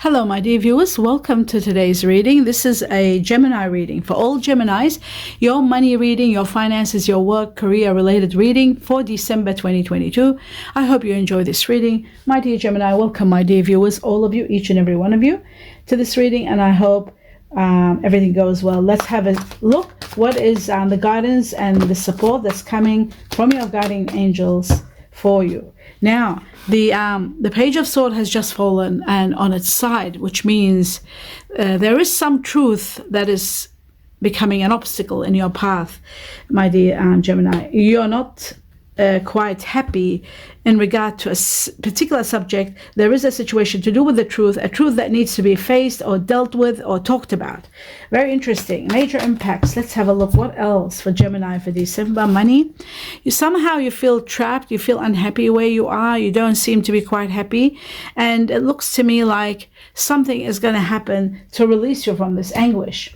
Hello, my dear viewers. Welcome to today's reading. This is a Gemini reading. For all Geminis, your money reading, your finances, your work, career-related reading for December 2022. I hope you enjoy this reading. My dear Gemini, welcome, my dear viewers, all of you, each and every one of you, to this reading, and I hope everything goes well. Let's have a look. What is the guidance and the support that's coming from your guiding angels for you? Now, the Page of Swords has just fallen and on its side, which means there is some truth that is becoming an obstacle in your path, my dear Gemini. You're not quite happy in regard to a particular subject. There is a situation to do with the truth, a truth that needs to be faced or dealt with or talked about. Very interesting. Major impacts. Let's have a look. What else for Gemini for December? Money. Somehow you feel trapped. You feel unhappy where you are. You don't seem to be quite happy. And it looks to me like something is going to happen to release you from this anguish.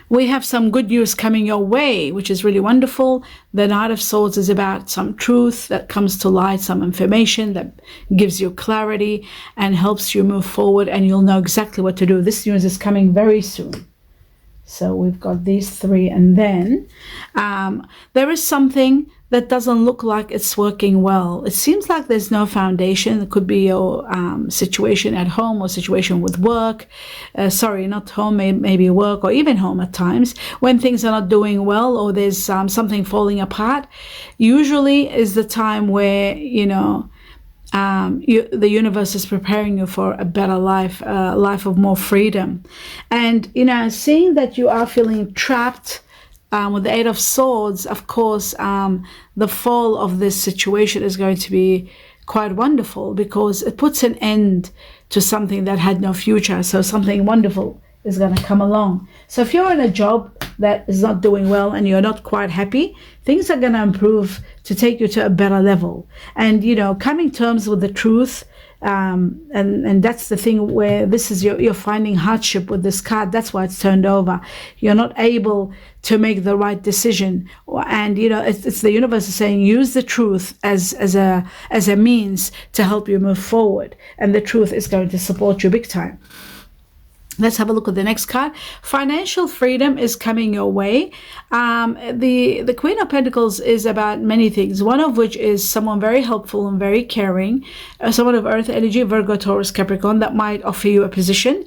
We have some good news coming your way, which is really wonderful. The Knight of Swords is about some truth that comes to light, some information that gives you clarity and helps you move forward, and you'll know exactly what to do. This news is coming very soon. So we've got these three, and then there is something that doesn't look like it's working well. It seems like there's no foundation. It could be your situation at home or situation with work. Sorry, not home, maybe work or even home at times. When things are not doing well or there's something falling apart, usually is the time where, the universe is preparing you for a better life, a life of more freedom. And, seeing that you are feeling trapped with the Eight of Swords, of course, the fall of this situation is going to be quite wonderful because it puts an end to something that had no future. So something wonderful is going to come along. So if you're in a job that is not doing well and you're not quite happy, things are going to improve to take you to a better level. And, coming to terms with the truth, and that's the thing where this is you're finding hardship with this card. That's why it's turned over. You're not able to make the right decision, and it's the universe is saying use the truth as a means to help you move forward, and the truth is going to support you big time. Let's have a look at the next card. Financial freedom is coming your way. The Queen of Pentacles is about many things, one of which is someone very helpful and very caring, someone of Earth energy, Virgo, Taurus, Capricorn, that might offer you a position.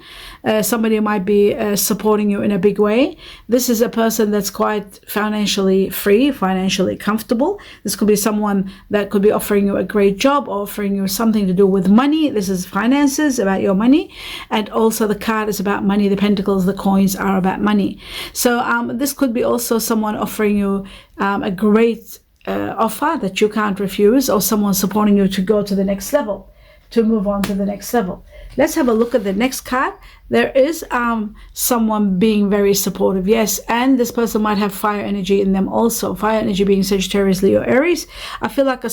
Somebody might be supporting you in a big way. This is a person that's quite financially free, financially comfortable. This could be someone that could be offering you a great job, offering you something to do with money. This is finances, about your money. And also the card is about money. The pentacles, the coins are about money. So this could be also someone offering you a great offer that you can't refuse, or someone supporting you to go to the next level, to move on to the next level. Let's have a look at the next card. There is someone being very supportive, yes, and this person might have fire energy in them also. Fire energy being Sagittarius, Leo, Aries. I feel like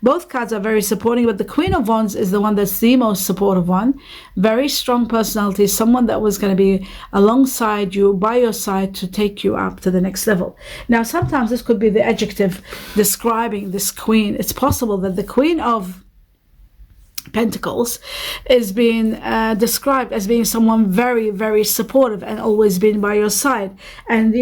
both cards are very supporting, but the Queen of Wands is the one that's the most supportive one. Very strong personality, someone that was going to be alongside you, by your side, to take you up to the next level. Now, sometimes this could be the adjective describing this queen. It's possible that the Queen of Pentacles is being described as being someone very, very supportive and always been by your side. And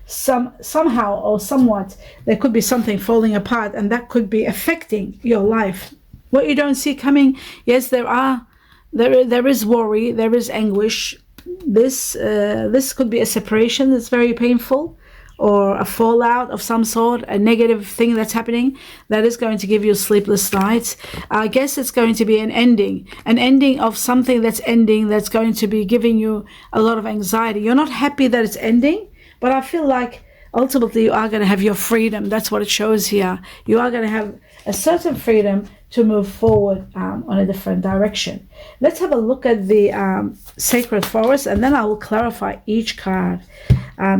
somehow or somewhat there could be something falling apart, and that could be affecting your life. What you don't see coming, yes, there is worry, there is anguish. This could be a separation that's very painful, or a fallout of some sort, a negative thing that's happening that is going to give you sleepless nights. I guess it's going to be an ending of something that's ending, that's going to be giving you a lot of anxiety. You're not happy that it's ending, but I feel like ultimately you are going to have your freedom. That's what it shows here. You are going to have a certain freedom to move forward on a different direction. Let's have a look at the Sacred Forest, and then I will clarify each card.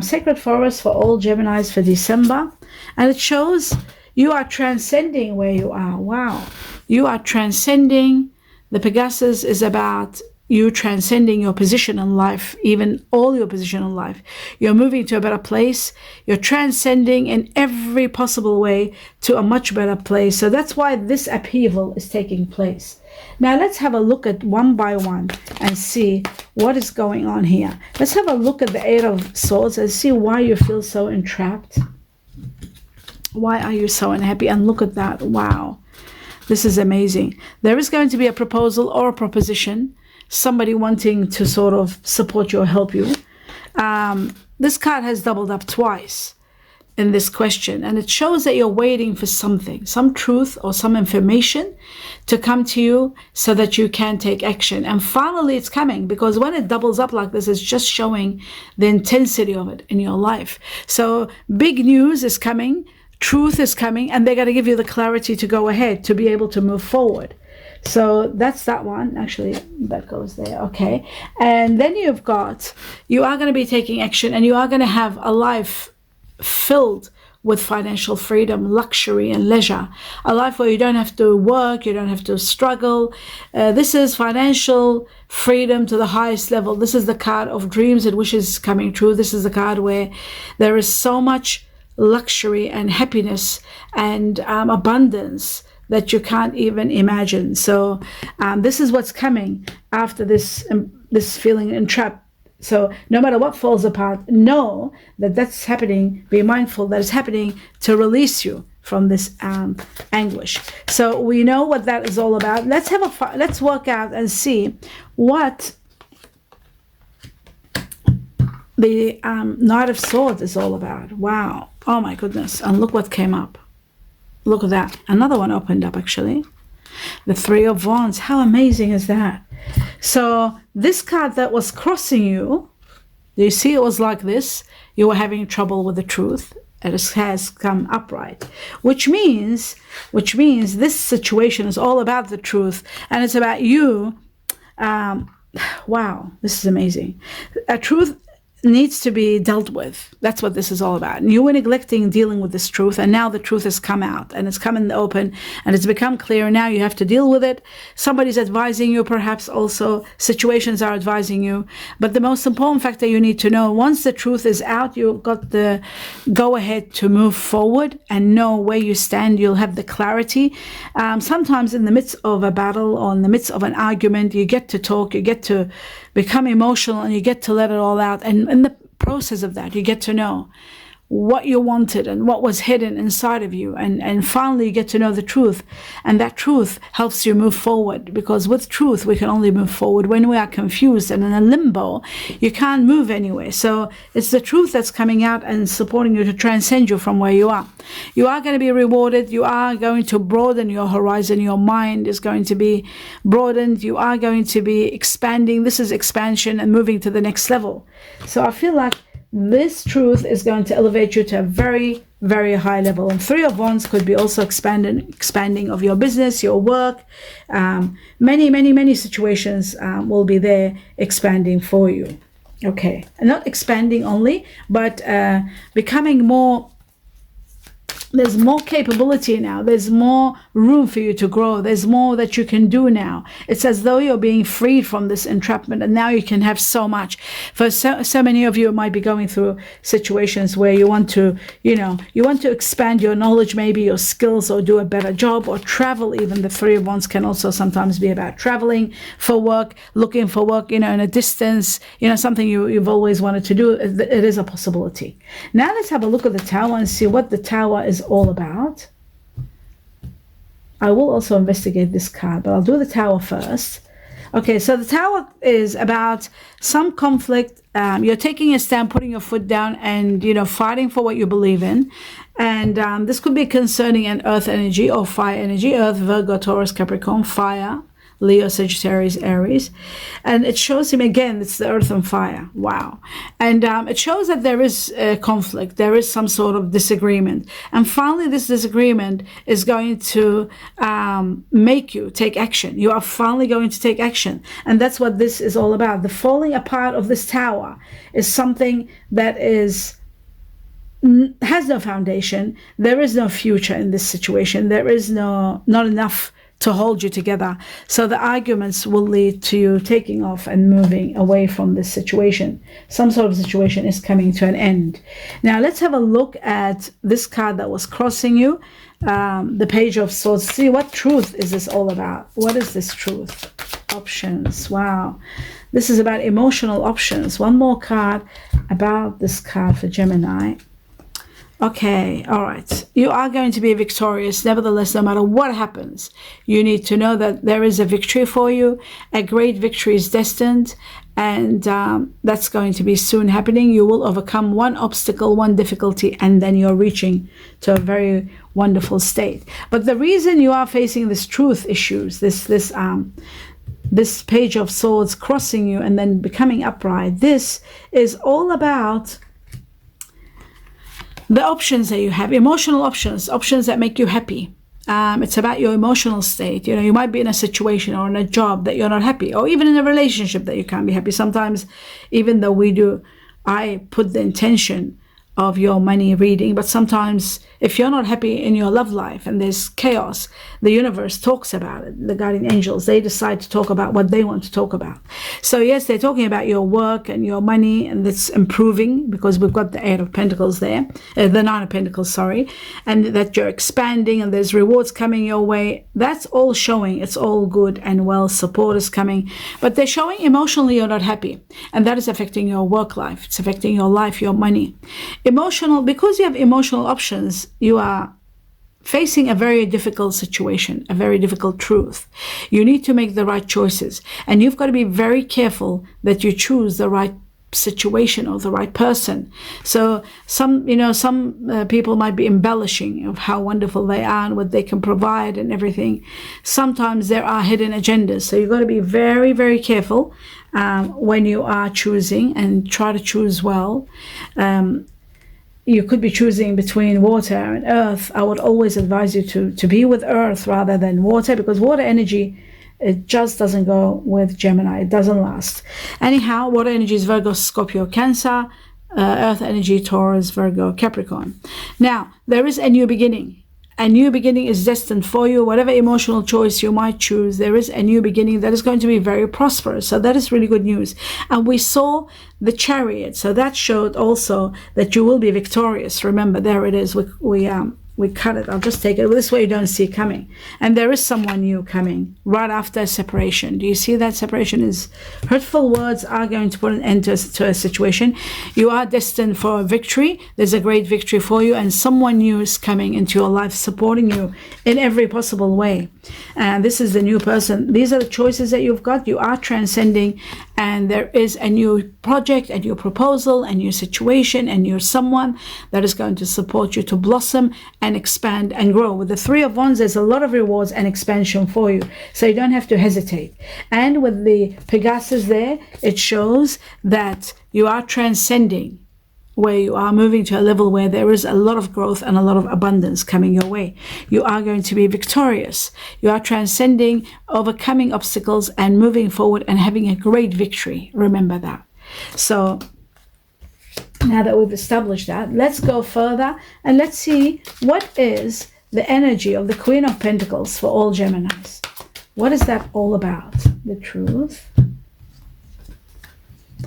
Sacred Forest for all Geminis for December, and it shows you are transcending where you are. Wow, you are transcending. The Pegasus is about you transcending your position in life, even all your position in life. You're moving to a better place. You're transcending in every possible way to a much better place. So that's why this upheaval is taking place. Now let's have a look at one by one and see what is going on here. Let's have a look at the Eight of Swords and see why you feel so entrapped. Why are you so unhappy? And look at that. Wow. This is amazing. There is going to be a proposal or a proposition, somebody wanting to sort of support you or help you. This card has doubled up twice in this question, and it shows that you're waiting for something, some truth or some information to come to you so that you can take action. And finally it's coming, because when it doubles up like this, it's just showing the intensity of it in your life. So big news is coming, truth is coming, and they're going to give you the clarity to go ahead, to be able to move forward. So that's that one. Actually, that goes there. Okay. And then you've got, you are going to be taking action, and you are going to have a life filled with financial freedom, luxury, and leisure. A life where you don't have to work, you don't have to struggle. This is financial freedom to the highest level. This is the card of dreams and wishes coming true. This is the card where there is so much luxury and happiness and abundance that you can't even imagine. So this is what's coming after this feeling entrapped. So no matter what falls apart, know that that's happening. Be mindful that it's happening to release you from this anguish. So we know what that is all about. Let's work out and see what the Knight of Swords is all about. Wow. Oh my goodness. And look what came up. Look at that. Another one opened up, actually. The Three of Wands. How amazing is that? So this card that was crossing you, do you see it was like this? You were having trouble with the truth. It has come upright, which means this situation is all about the truth, and it's about you. Wow, this is amazing. A truth needs to be dealt with. That's what this is all about. And you were neglecting dealing with this truth, and now the truth has come out, and it's come in the open, and it's become clear. Now you have to deal with it. Somebody's advising you, perhaps also situations are advising you. But the most important factor you need to know, once the truth is out, you've got the go ahead to move forward and know where you stand. You'll have the clarity. Sometimes in the midst of a battle or in the midst of an argument, you get to talk, you get to become emotional, and you get to let it all out. And in the process of that, you get to know what you wanted and what was hidden inside of you. And finally, you get to know the truth. And that truth helps you move forward, because with truth, we can only move forward. When we are confused and in a limbo, you can't move anywhere. So it's the truth that's coming out and supporting you to transcend you from where you are. You are going to be rewarded. You are going to broaden your horizon. Your mind is going to be broadened. You are going to be expanding. This is expansion and moving to the next level. So I feel like this truth is going to elevate you to a very, very high level. And Three of Wands could be also expanding of your business, your work. Many situations will be there expanding for you. Okay, and not expanding only, but becoming more. There's more capability now. There's more room for you to grow. There's more that you can do now. It's as though you're being freed from this entrapment, and now you can have so much. For so many of you might be going through situations where you want to, you want to expand your knowledge, maybe your skills, or do a better job, or travel even. The Three of Wands can also sometimes be about traveling for work, looking for work, in a distance, something you've always wanted to do. It is a possibility. Now let's have a look at the Tower and see what the Tower is all about. I will also investigate this card, but I'll do the Tower first. Okay, so the Tower is about some conflict. You're taking a stand, putting your foot down, and fighting for what you believe in. And this could be concerning an earth energy or fire energy. Earth, Virgo, Taurus, Capricorn, fire, Leo, Sagittarius, Aries. And it shows him again, it's the earth and fire. Wow. And it shows that there is a conflict. There is some sort of disagreement. And finally, this disagreement is going to make you take action. You are finally going to take action. And that's what this is all about. The falling apart of this Tower is something that has no foundation. There is no future in this situation. There is not enough to hold you together. So the arguments will lead to you taking off and moving away from this situation. Some sort of situation is coming to an end. Now let's have a look at this card that was crossing you, the Page of Swords. See, what truth is this all about? What is this truth? Options. Wow. This is about emotional options. One more card about this card for Gemini. Okay, all right. You are going to be victorious. Nevertheless, no matter what happens, you need to know that there is a victory for you. A great victory is destined, and that's going to be soon happening. You will overcome one obstacle, one difficulty, and then you're reaching to a very wonderful state. But the reason you are facing this truth issues, this Page of Swords crossing you and then becoming upright, this is all about the options that you have, emotional options that make you happy. It's about your emotional state. You know, you might be in a situation or in a job that you're not happy, or even in a relationship that you can't be happy. Sometimes, even though I put the intention of your money reading, but sometimes if you're not happy in your love life and there's chaos, the universe talks about it. The guardian angels, they decide to talk about what they want to talk about. So yes, they're talking about your work and your money, and it's improving because we've got the Eight of Pentacles there, the Nine of Pentacles, sorry, and that you're expanding and there's rewards coming your way. That's all showing it's all good and well, support is coming, but they're showing emotionally you're not happy, and that is affecting your work life. It's affecting your life, your money. Emotional, because you have emotional options, you are facing a very difficult situation, a very difficult truth. You need to make the right choices, and you've got to be very careful that you choose the right situation or the right person. So some people might be embellishing of how wonderful they are and what they can provide and everything. Sometimes there are hidden agendas, so you've got to be very, very careful when you are choosing, and try to choose well. You could be choosing between water and earth. I would always advise you to be with earth rather than water, because water energy, it just doesn't go with Gemini. It doesn't last. Anyhow, water energy is Virgo, Scorpio, Cancer. Earth energy, Taurus, Virgo, Capricorn. Now, there is a new beginning. A new beginning is destined for you. Whatever emotional choice you might choose, there is a new beginning that is going to be very prosperous. So that is really good news. And we saw the Chariot. So that showed also that you will be victorious. Remember, there it is. We cut it. I'll just take it this way, you don't see it coming. And there is someone new coming right after a separation. Do you see that? Separation is hurtful words are going to put an end to a situation. You are destined for a victory. There's a great victory for you, and someone new is coming into your life, supporting you in every possible way. And this is the new person. These are the choices that you've got. You are transcending, and there is a new project, a new proposal, a new situation, a new someone that is going to support you to blossom and expand and grow. With the Three of Wands, there's a lot of rewards and expansion for you, so you don't have to hesitate. And with the Pegasus there, it shows that you are transcending, where you are moving to a level where there is a lot of growth and a lot of abundance coming your way. You are going to be victorious. You are transcending, overcoming obstacles and moving forward and having a great victory. Remember that. So now that we've established that, let's go further and let's see what is the energy of the Queen of Pentacles for all Geminis. What is that all about? The truth.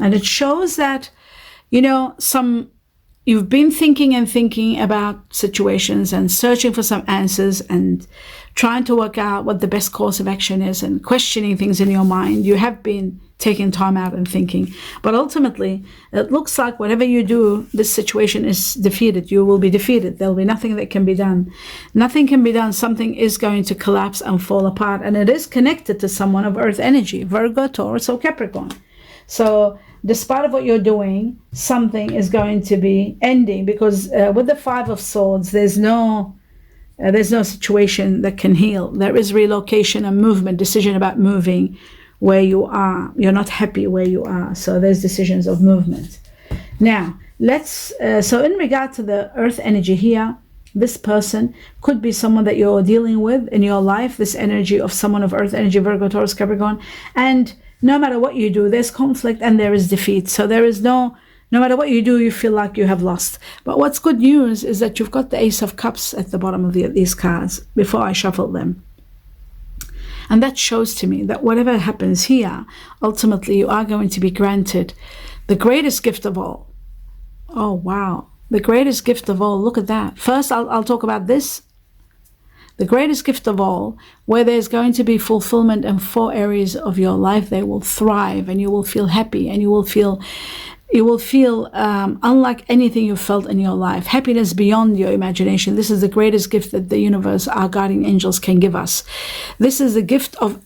And it shows that, you've been thinking about situations and searching for some answers and trying to work out what the best course of action is and questioning things in your mind. You have been taking time out and thinking, but ultimately it looks like whatever you do, this situation is defeated. You will be defeated. There'll be nothing that can be done. Nothing can be done. Something is going to collapse and fall apart, and it is connected to someone of earth energy, Virgo, Taurus, or Capricorn. So despite of what you're doing, something is going to be ending, because with the Five of Swords, there's no situation that can heal. There is relocation and movement, decision about moving where you are. You're not happy where you are, so there's decisions of movement. Now let's so in regard to the earth energy here, this person could be someone that you're dealing with in your life, this energy of someone of earth energy, Virgo, Taurus, Capricorn. And no matter what you do, there's conflict and there is defeat. So there is no matter what you do, you feel like you have lost. But what's good news is that you've got the Ace of Cups at the bottom of these cards before I shuffled them. And that shows to me that whatever happens here, ultimately you are going to be granted the greatest gift of all. Oh, wow. The greatest gift of all. Look at that. First, I'll talk about this. The greatest gift of all, where there's going to be fulfillment in 4 areas of your life. They will thrive, and you will feel happy, and you will feel unlike anything you've felt in your life. Happiness beyond your imagination. This is the greatest gift that the universe, our guardian angels, can give us. This is the gift of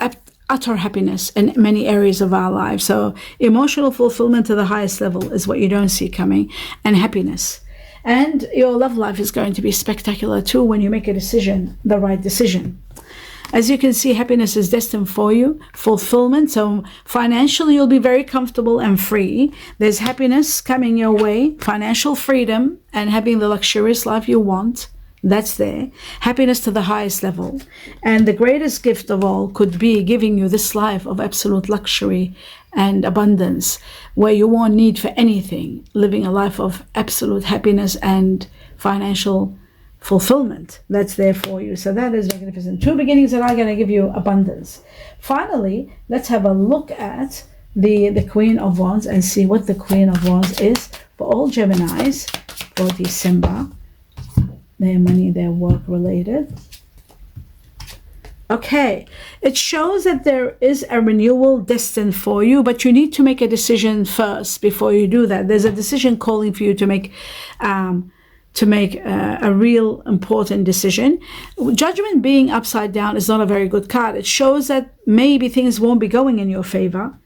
utter happiness in many areas of our lives. So emotional fulfillment to the highest level is what you don't see coming, and happiness. And your love life is going to be spectacular too when you make a decision, the right decision. As you can see, happiness is destined for you, fulfillment. So financially, you'll be very comfortable and free. There's happiness coming your way, financial freedom, and having the luxurious life you want. That's there. Happiness to the highest level. And the greatest gift of all could be giving you this life of absolute luxury and abundance, where you won't need for anything, living a life of absolute happiness and financial fulfillment. That's there for you. So that is magnificent. 2 beginnings that are going to give you abundance. Finally, let's have a look at the Queen of Wands and see what the Queen of Wands is for all Geminis for December. Their money, their work related. Okay, it shows that there is a renewal destined for you, but you need to make a decision first before you do that. There's a decision calling for you to make a real important decision. Judgment being upside down is not a very good card. It shows that maybe things won't be going in your favor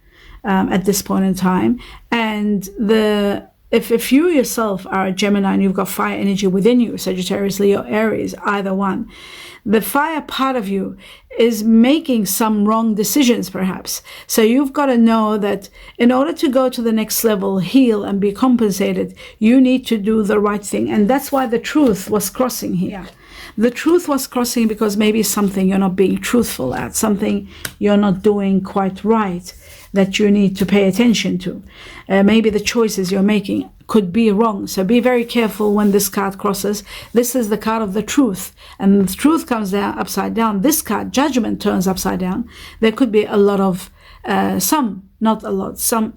at this point in time. And if you yourself are a Gemini and you've got fire energy within you, Sagittarius, Leo, Aries, either one, the fire part of you is making some wrong decisions perhaps. So you've got to know that in order to go to the next level, heal and be compensated, you need to do the right thing. And that's why the truth was crossing here. The truth was crossing because maybe something you're not being truthful at, something you're not doing quite right, that you need to pay attention to. Maybe the choices you're making could be wrong. So be very careful when this card crosses. This is the card of the truth. And the truth comes down upside down. This card, judgment, turns upside down. There could be a lot of, some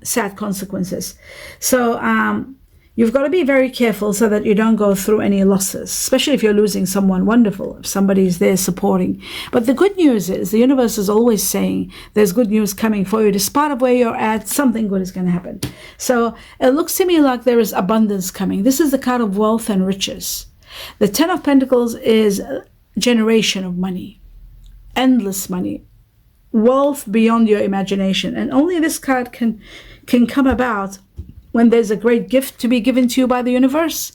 sad consequences. So you've got to be very careful so that you don't go through any losses, especially if you're losing someone wonderful, if somebody's there supporting. But the good news is the universe is always saying there's good news coming for you. Despite of where you're at, something good is going to happen. So it looks to me like there is abundance coming. This is the card of wealth and riches. The 10 of Pentacles is generation of money, endless money, wealth beyond your imagination. And only this card can come about when there's a great gift to be given to you by the universe.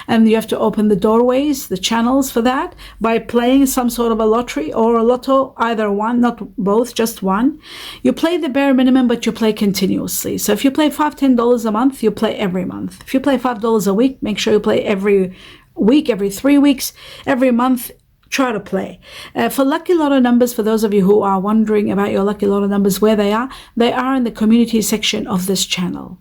And you have to open the doorways, the channels for that, by playing some sort of a lottery or a lotto, either one, not both, just one. You play the bare minimum, but you play continuously. So if you play $5, $10 a month, you play every month. If you play $5 a week, make sure you play every week, every 3 weeks, every month. Try to play. For Lucky Lotto numbers, for those of you who are wondering about your Lucky Lotto numbers, where they are in the community section of this channel.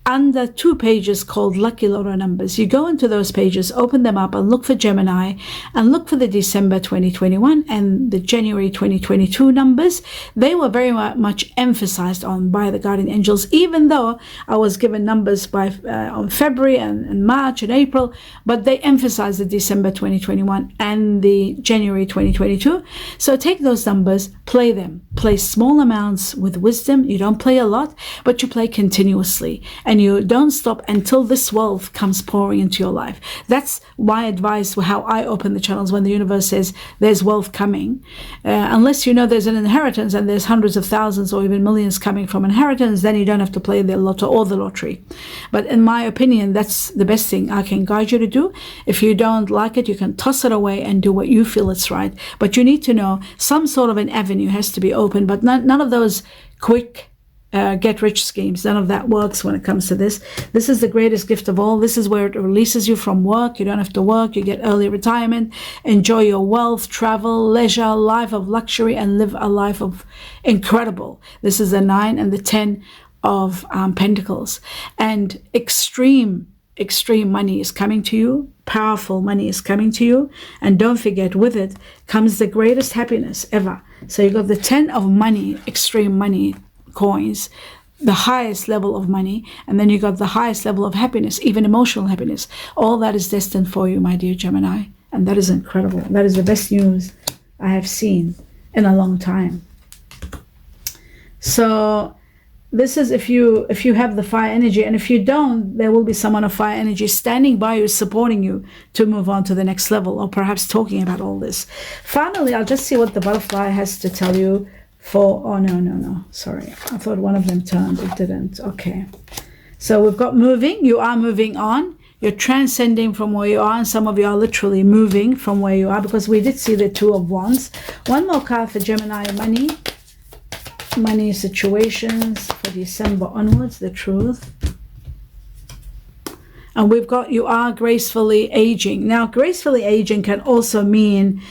Under 2 pages called Lucky Lotto numbers. You go into those pages, open them up and look for Gemini and look for the December 2021 and the January 2022 numbers. They were very much emphasized on by the guardian angels, even though I was given numbers by on February and March and April, but they emphasized the December 2021 and the January 2022. So take those numbers, play them. Play small amounts with wisdom. You don't play a lot, but you play continuously. And you don't stop until this wealth comes pouring into your life. That's my advice for how I open the channels when the universe says there's wealth coming. Unless you know there's an inheritance and there's hundreds of thousands or even millions coming from inheritance, then you don't have to play the lotto or the lottery. But in my opinion, that's the best thing I can guide you to do. If you don't like it, you can toss it away and do what you feel is right. But you need to know some sort of an avenue has to be open, but none of those quick get-rich schemes. None of that works when it comes to this. This is the greatest gift of all. This is where it releases you from work. You don't have to work. You get early retirement. Enjoy your wealth, travel, leisure, life of luxury, and live a life of incredible. This is the 9 and the 10 of Pentacles. And extreme extreme money is coming to you. Powerful money is coming to you. And don't forget, with it comes the greatest happiness ever. So you got the 10 of money, extreme money coins, the highest level of money, and then you got the highest level of happiness, even emotional happiness. All that is destined for you, my dear Gemini. And that is incredible. That is the best news I have seen in a long time. So this is if you have the fire energy, and if you don't, there will be someone of fire energy standing by you, supporting you to move on to the next level, or perhaps talking about all this. Finally, I'll just see what the butterfly has to tell you for, oh no, sorry. I thought one of them turned, it didn't. Okay. So we've got moving, you are moving on. You're transcending from where you are, and some of you are literally moving from where you are, because we did see the Two of Wands. One more card for Gemini, money situations for December onwards, the truth. And we've got you are gracefully aging. Now, gracefully aging can also mean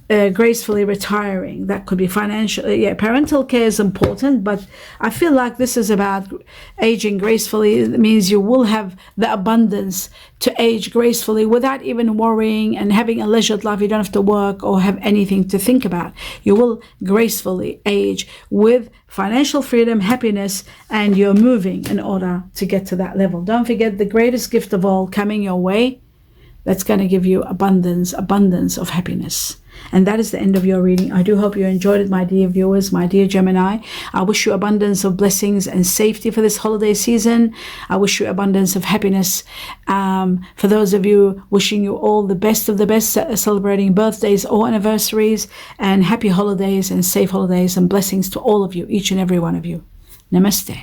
gracefully retiring. That could be financial. Yeah, parental care is important, but I feel like this is about aging gracefully. It means you will have the abundance to age gracefully without even worrying and having a leisured life. You don't have to work or have anything to think about. You will gracefully age with financial freedom, happiness, and you're moving in order to get to that level. Don't forget the greatest gift of all coming your way. That's going to give you abundance of happiness. And that is the end of your reading. I do hope you enjoyed it, my dear viewers, my dear Gemini. I wish you abundance of blessings and safety for this holiday season. I wish you abundance of happiness. For those of you, wishing you all the best of the best, celebrating birthdays or anniversaries, and happy holidays and safe holidays, and blessings to all of you, each and every one of you. Namaste.